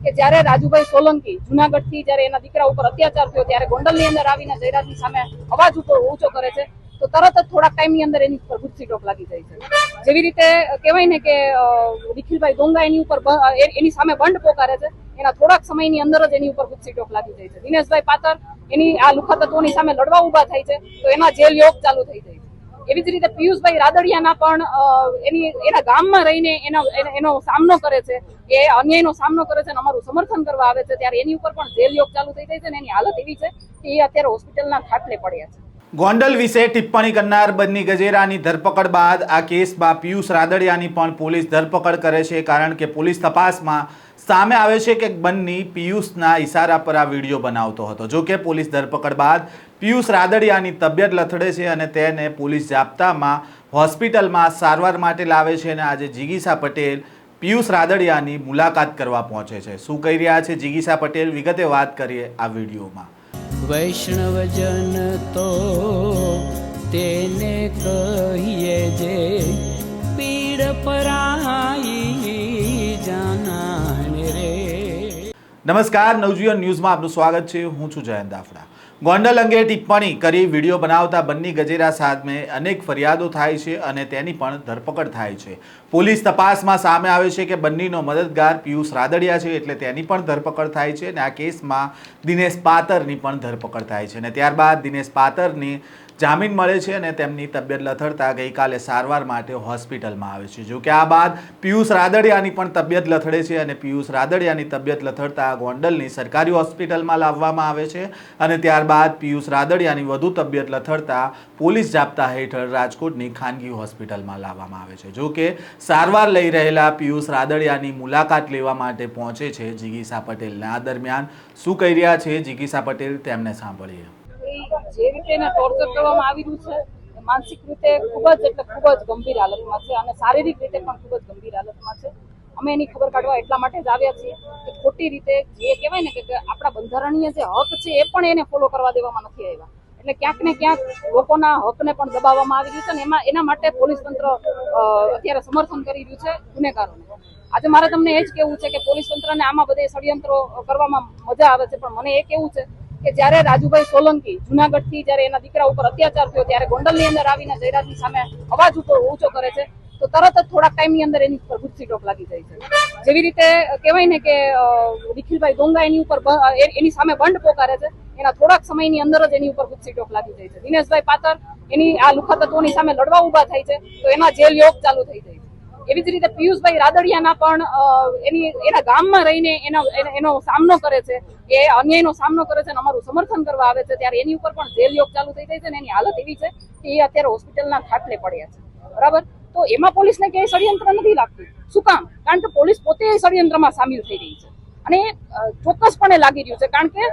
કે જ્યારે રાજુભાઈ સોલંકી જુનાગઢથી જ્યારે એના દીકરા ઉપર અત્યાચાર થયો ત્યારે ગોંડલની અંદર આવીને જયરાજની સામે અવાજ ઊંચો કરે છે તો તરત જ થોડાક ટાઈમની અંદર એની ઉપર ગુસ્સી ટોક લાગી જાય છે। જેવી રીતે કહેવાય ને કે નિખિલભાઈ ડોંગા એની ઉપર એની સામે બંધ પોકારે છે, એના થોડાક સમયની અંદર જ એની ઉપર ગુસ્સી ટોક લાગી જાય છે। દિનેશભાઈ પાતર એની આ લુખા તત્વોની સામે લડવા ઊભા થાય છે તો એના જેલ યોગ ચાલુ થઈ જાય છે। એવી જ રીતે પિયુષભાઈ રાદડિયાના પણ એના ગામમાં રહીને એનો સામનો કરે છે, એ અન્યાયનો સામનો કરે છે અને અમારું સમર્થન કરવા આવે છે ત્યારે એની ઉપર પણ જેલ યોગ ચાલુ થઈ જાય છે અને એની હાલત એવી છે કે એ અત્યારે હોસ્પિટલના ખાટલે પડ્યા છે। ગોંડલ વિશે ટિપ્પણી કરનાર બન્ની ગજેરાની ધરપકડ બાદ આ કેસમાં પિયુષ રાદડિયાની પણ પોલીસ ધરપકડ કરે છે, કારણ કે પોલીસ તપાસમાં સામે આવે છે કે બન્ની પિયુષના ઈશારા પર આ વિડીયો બનાવતો હતો। જો કે પોલીસ ધરપકડ બાદ પિયુષ રાદડિયાની તબિયત લથડે છે અને તેને પોલીસ જાપ્તામાં હોસ્પિટલમાં સારવાર માટે લાવે છે અને આજે જિગીસા પટેલ પિયુષ રાદડિયાની મુલાકાત કરવા પહોંચે છે। શું કહી રહ્યા છે જિગીસા પટેલ, વિગતે વાત કરીએ આ વિડીયોમાં। વૈષ્ણવજન તો તેને કહીએ જે પીડ પરાઈ જાનાને રે। નમસ્કાર, નવજીવન ન્યૂઝમાં આપનું સ્વાગત છે। હું છું જયંત દાફડા। ગોંડલ અંગે ટિપ્પણી કરી વિડીયો બનાવતા બન્ની ગજેરા સામે અનેક ફરિયાદો થાય છે અને તેની પણ ધરપકડ થાય છે। પોલીસ તપાસમાં સામે આવે છે કે બન્નીનો મદદગાર પિયુષ રાદડિયા છે એટલે તેની પણ ધરપકડ થાય છે અને આ કેસમાં દિનેશ પાતરની પણ ધરપકડ થાય છે અને ત્યારબાદ દિનેશ પાતરની જામીન મળે છે અને તેમની તબિયત લથડતા ગઈકાલે સારવાર માટે હોસ્પિટલમાં આવે છે। જો કે આ બાદ પિયુષ રાદડિયાની પણ તબિયત લથડે છે અને પિયુષ રાદડિયાની તબિયત લથડતા ગોંડલની સરકારી હોસ્પિટલમાં લાવવામાં આવે છે અને ત્યારબાદ પિયુષ રાદડિયાની વધુ તબિયત લથડતા પોલીસ જાપ્તા હેઠળ રાજકોટની ખાનગી હોસ્પિટલમાં લાવવામાં આવે છે। જો કે સારવાર લઈ રહેલા પિયુષ રાદડિયાની મુલાકાત લેવા માટે પહોંચે છે જિગીસા પટેલ। આ દરમિયાન શું કહી રહ્યા છે જિગીસા પટેલ, તેમને સાંભળીએ। જે રીતે એને ટોર્ચર કરવામાં આવી રહ્યું છે, માનસિક રીતે ખૂબ જ ગંભીર હાલતમાં છે અને શારીરિક રીતે પણ ખૂબ જ ગંભીર હાલતમાં છે। અમે એની ખબર કાઢવા એટલા માટે જ આવ્યા છીએ કે ખોટી રીતે જે કહેવાય ને કે આપણા બંધારણીય જે હક છે એ પણ એને ફોલો કરવા દેવામાં નથી આવ્યા, એટલે ક્યાંક ને ક્યાંક લોકોના હકને પણ દબાવવામાં આવી રહ્યું છે અને એના માટે પોલીસ તંત્ર અત્યારે સમર્થન કરી રહ્યું છે ગુનેગારોને। આજે મારે તમને એ જ કહેવું છે કે પોલીસ તંત્રને આમાં બધે ષડયંત્રો કરવામાં મજા આવે છે, પણ મને એ કહેવું છે કે જ્યારે રાજુભાઈ સોલંકી જુનાગઢથી જ્યારે એના દીકરા ઉપર અત્યાચાર થયો ત્યારે ગોંડલની અંદર આવીને જયરાજની સામે અવાજ ઊંચો કરે છે તો તરત જ થોડાક ટાઈમની અંદર એની ઉપર ગુસ્સી ટોક લાગી જાય છે। જેવી રીતે કહેવાય ને કે નિખિલભાઈ ડોંગા એની ઉપર એની સામે બંધ પોકારે છે, એના થોડાક સમયની અંદર જ એની ઉપર ગુસ્સી ટોક લાગી જાય છે। દિનેશભાઈ પાતર એની આ લુખા તત્વોની સામે લડવા ઊભા થાય છે તો એના જેલ યોગ ચાલુ થઈ જાય છે। એવી જ રીતે પિયુષભાઈ રાદડિયાના પણ એના ગામમાં રહીને એનો સામનો કરે છે, એ અન્યાયનો સામનો કરે છે અને અમારું સમર્થન કરવા આવે છે ત્યારે એની ઉપર પણ જેલ યોગ ચાલુ થઈ જાય છે અને એની હાલત એવી છે કે એ અત્યારે હોસ્પિટલના ખાટલે પડ્યા છે। બરાબર, તો એમાં પોલીસને ક્યાંય ષડયંત્ર નથી લાગતું। શું કામ? કારણ કે પોલીસ પોતે ષડયંત્રમાં સામેલ થઈ રહી છે અને ચોક્કસપણે લાગી રહ્યું છે, કારણ કે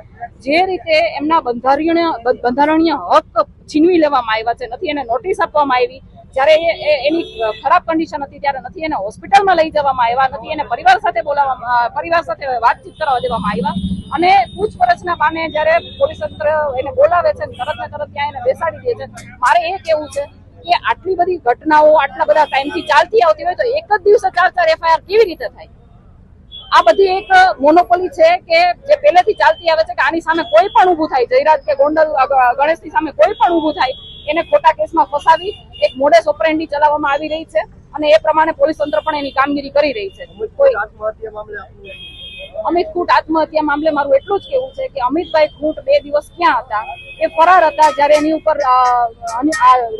જે રીતે એમના બંધારણીય હક છીનવી લેવામાં આવ્યા છે, નથી એને નોટિસ આપવામાં આવી, જ્યારે એની ખરાબ કન્ડિશન હતી ત્યારે નથી એને હોસ્પિટલમાં લઈ જવામાં આવ્યા, નથી એને પરિવાર સાથે વાતચીત કરવા દેવામાં આવ્યા અને પૂછપરછના બાને જ્યારે પોલીસ તંત્ર એને બોલાવે છે તરત ને તરત ત્યાં એને બેસાડી દે છે। મારે એ કહેવું છે કે આટલી બધી ઘટનાઓ આટલા બધા ટાઈમથી ચાલતી આવતી હોય તો એક જ દિવસે 4 FIR કેવી રીતે થાય? આ બધી એક મોનોપોલી છે કે જે પહેલેથી ચાલતી આવે છે કે આની સામે કોઈ પણ ઊભું થાય, જયરાજ કે ગોંડલ ગણેશની સામે કોઈ પણ ઊભું થાય એને ખોટા કેસમાં ફસાવી એક મોડેસ ઓપરેન્ડી ચલાવવામાં આવી રહી છે અને એ પ્રમાણે પોલીસ તંત્ર પણ એની કામગીરી કરી રહી છે। અમિત ખૂંટ આત્મહત્યા મામલે મારું એટલું જ કહેવું છે કે અમિતભાઈ ખૂંટ 2 દિવસ ક્યાં હતા? એ ફરાર હતા। જ્યારે એની ઉપર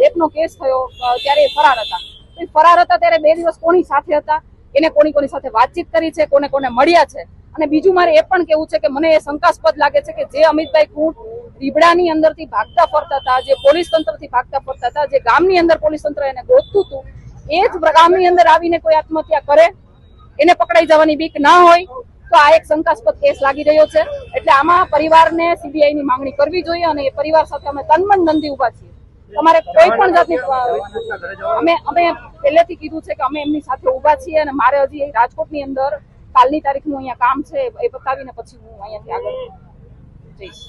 રેપનો કેસ થયો ત્યારે એ ફરાર હતા। એ ફરાર હતા ત્યારે 2 દિવસ કોની સાથે હતા, એને કોની સાથે વાતચીત કરી છે, કોને મળ્યા છે? અને બીજું મારે એ પણ કહેવું છે કે મને એ શંકાસ્પદ લાગે છે કે જે અમિતભાઈ ખૂંટ રીબડાની અંદરથી ભાગતા ફરતા હતા, જે પોલીસ તંત્રથી ભાગતા ફરતા હતા, જે ગામની અંદર પોલીસ તંત્ર એને ગોતતું હતું, એ જ ગામની અંદર આવીને કોઈ આત્મહત્યા કરે, એને પકડાઈ જવાની બીક ના હોય તો આ એક શંકાસ્પદ કેસ લાગી રહ્યો છે। એટલે આમાં પરિવારને CBI ની માંગણી કરવી જોઈએ અને એ પરિવાર સાથે અમે તનમન ધનથી ઉભા છીએ। તમારે કોઈ પણ જાતની અમે પહેલેથી કીધું છે કે અમે એમની સાથે ઉભા છીએ અને મારે હજી રાજકોટની અંદર કાલની તારીખનું અહીંયા કામ છે એ બતાવીને પછી હું અહીંયાથી આગળ જઈશ।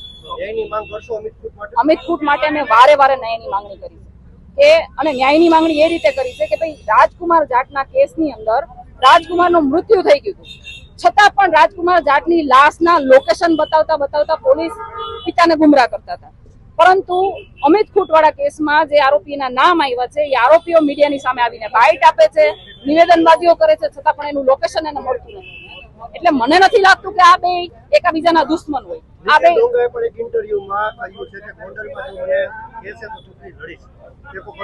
અમિત ખૂંટ માટે અમે વારે ન્યાયની માંગણી કરી છે અને ન્યાયની માંગણી એ રીતે કરી છે કે ભાઈ રાજકુમાર જાટના કેસની અંદર રાજકુમારનું મૃત્યુ થઈ ગયું હતું, છતાં પણ રાજકુમાર જાટની લાશના લોકેશન બતાવતા પોલીસ પિતાને ગુમરાહ કરતા હતા. પરંતુ અમિત ખૂંટવાળા કેસમાં જે આરોપીના નામ આવ્યા છે એ આરોપીઓ મીડિયાની સામે આવીને બાઇટ આપે છે, નિવેદનબાજીઓ કરે છે, છતાં પણ એનું લોકેશન એને મળતું નથી. એટલે મને નથી લાગતું કે આ બે એકબીજાના દુશ્મન હોય. આ બે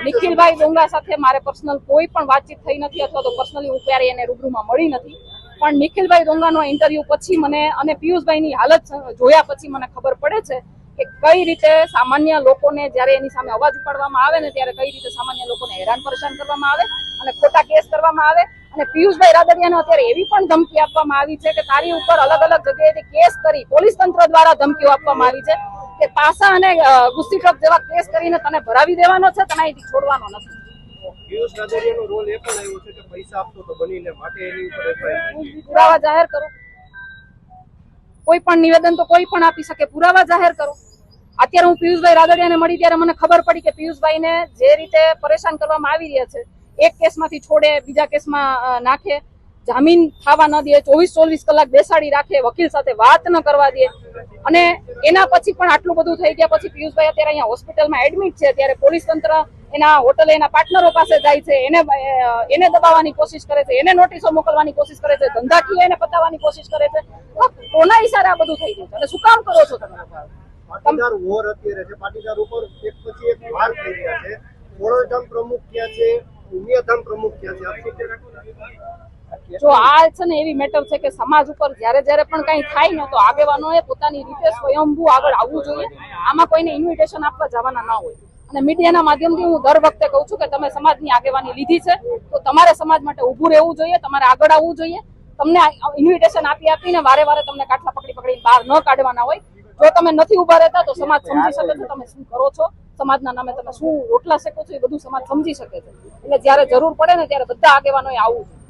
નિખિલભાઈ ડોંગા સાથે મારે પર્સનલ કોઈ પણ વાતચીત થઈ નથી અથવા તો પર્સનલી હું ક્યારે એને રૂબરૂમાં મળી નથી. પણ નિખિલભાઈ ડોંગાનો ઇન્ટરવ્યુ પછી મને અને પિયુષભાઈની હાલત જોયા પછી મને ખબર પડે છે કે કઈ રીતે સામાન્ય લોકોને જ્યારે એની સામે અવાજ ઉપાડવામાં આવે ને ત્યારે કઈ રીતે સામાન્ય લોકોને હેરાન પરેશાન કરવામાં આવે અને ખોટા કેસ કરવામાં આવે. અને પિયુષભાઈ રાદડિયાને અત્યારે એવી પણ ધમકી આપવામાં આવી છે કે તારી ઉપર અલગ અલગ જગ્યાએથી કેસ કરી પોલીસ તંત્ર દ્વારા ધમકીઓ આપવામાં આવી છે કે પાસા અને ગુસ્સી ટ્રક જેવા કેસ કરીને તને ભરાવી દેવાનો છે, તને અહીંથી છોડવાનો નથી. પિયુષ રાદડિયાનો રોલ એ પણ આવ્યો છે કે પૈસા આપતો તો બનીને માટે એની ઉપર પુરાવા જાહેર કરો. કોઈ પણ નિવેદન તો કોઈ પણ આપી શકે, પુરાવા જાહેર કરો. અત્યારે હું પિયુષભાઈ રાદડિયાને મળી ત્યારે મને ખબર પડી કે પિયુષભાઈને જે રીતે પરેશાન કરવામાં આવી રહ્યા છે, એક કેસમાંથી છોડે, બીજા કેસમાં નાખે, જામીન થવા ન દે, 24 કલાક બેસાડી રાખે, વકીલ સાથે વાત ન કરવા દે. અને એના પછી પણ આટલું બધું થઈ ગયા પછી પિયુષભાઈ અત્યારે અહીંયા હોસ્પિટલમાં એડમિટ છે. ત્યારે પોલીસ તંત્ર એના હોટલે એના પાર્ટનરો પાસે જાય છે, એને દબાવવાની કોશિશ કરે છે, એને નોટિસો મોકલવાની કોશિશ કરે છે, ધંધાકીય એને પતાવવાની કોશિશ કરે છે. કોના ઈશારે આ બધું થઈ ગયું છે અને શું કામ કરો છો તમે? પાટીદાર વોર અત્યારે છે, પાટીદાર ઉપર એક પછી એક વાર થઈ રહ્યા છે. ખોડલધામ પ્રમુખ ક્યાં છે, ઉમિયાધામ પ્રમુખ ક્યાં છે? જો આ છે ને એવી મેટર છે કે સમાજ ઉપર જ્યારે પણ કઈ થાય ને તો આગેવાનોએ પોતાની રીતે સ્વયંભૂ આગળ આવવું જોઈએ. આમાં કોઈને ઇન્વિટેશન આપવા જવાના ના હોય. અને મીડિયાના માધ્યમથી હું દર વખતે કહું છું કે તમે સમાજની આગેવાની લીધી છે તો તમારે સમાજ માટે ઊભું રહેવું જોઈએ, તમારે આગળ આવવું જોઈએ. તમને ઇન્વિટેશન આપીને વારે તમને કાટલા પકડીને બહાર ન કાઢવાના હોય. જો તમે નથી ઉભા રહેતા તો સમાજ સમજી શકે છે તમે શું કરો છો, સમાજના નામે તમે શું રોટલા શેકો છો, એ બધું સમાજ સમજી શકે છે. એટલે જ્યારે જરૂર પડે ને ત્યારે બધા આગેવાનોએ આવવું જોઈએ.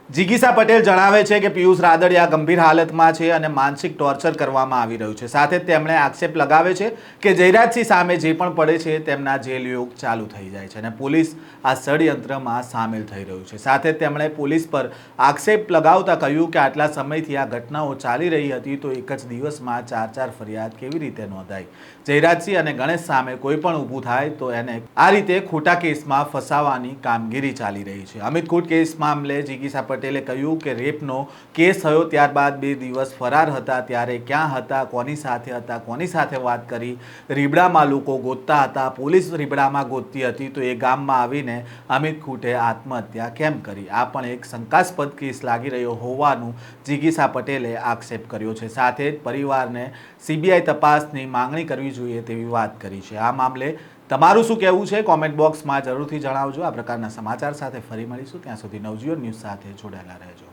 જિગીસા પટેલ જણાવે છે કે પિયુષ રાદડિયા ગંભીર હાલતમાં છે અને માનસિક ટોર્ચર કરવામાં આવી રહ્યું છે. સાથે જ તેમણે આક્ષેપ લગાવે છે કે જયરાજસિંહ સામે જે પણ પડે છે તેમના જેલ યોગ ચાલુ થઈ જાય છે અને પોલીસ આ ષડયંત્રમાં સામેલ થઈ રહ્યું છે. સાથે જ તેમણે પોલીસ પર આક્ષેપ લગાવતા કહ્યું કે આટલા સમયથી આ ઘટનાઓ ચાલી રહી હતી તો એક જ દિવસમાં 4 ફરિયાદ કેવી રીતે નોંધાઈ? જયરાજસિંહ અને ગણેશ સામે કોઈ પણ ઊભું થાય તો એને આ રીતે ખોટા કેસમાં ફસાવવાની કામગીરી ચાલી રહી છે. અમિત ખૂટ કેસ મામલે જિગીસા પટેલે કહ્યું કે રેપનો કેસ થયો ત્યારબાદ 2 દિવસ ફરાર હતા, ત્યારે ક્યાં હતા, કોની સાથે હતા, કોની સાથે વાત કરી, રીબડામાં લોકો ગોતતા હતા, પોલીસ રીબડામાં ગોતતી હતી તો એ ગામમાં આવીને અમિત ખૂટે આત્મહત્યા કેમ કરી? આ પણ એક શંકાસ્પદ કેસ લાગી રહ્યો હોવાનું જિગીસા પટેલે આક્ષેપ કર્યો છે. સાથે જ પરિવારને CBI તપાસની માંગણી કરવી જોઈએ તેવી વાત કરી છે. આ મામલે તમારું શું કહેવું છે કોમેન્ટ બોક્સમાં જરૂરથી જણાવજો. આ પ્રકારના સમાચાર સાથે ફરી મળીશું. ત્યાં સુધી નવજીવન ન્યૂઝ સાથે જોડાયેલા રહેજો.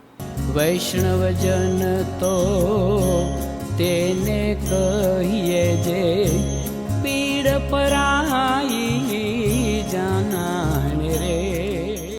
વૈષ્ણવજન તો તેને કહીએ જે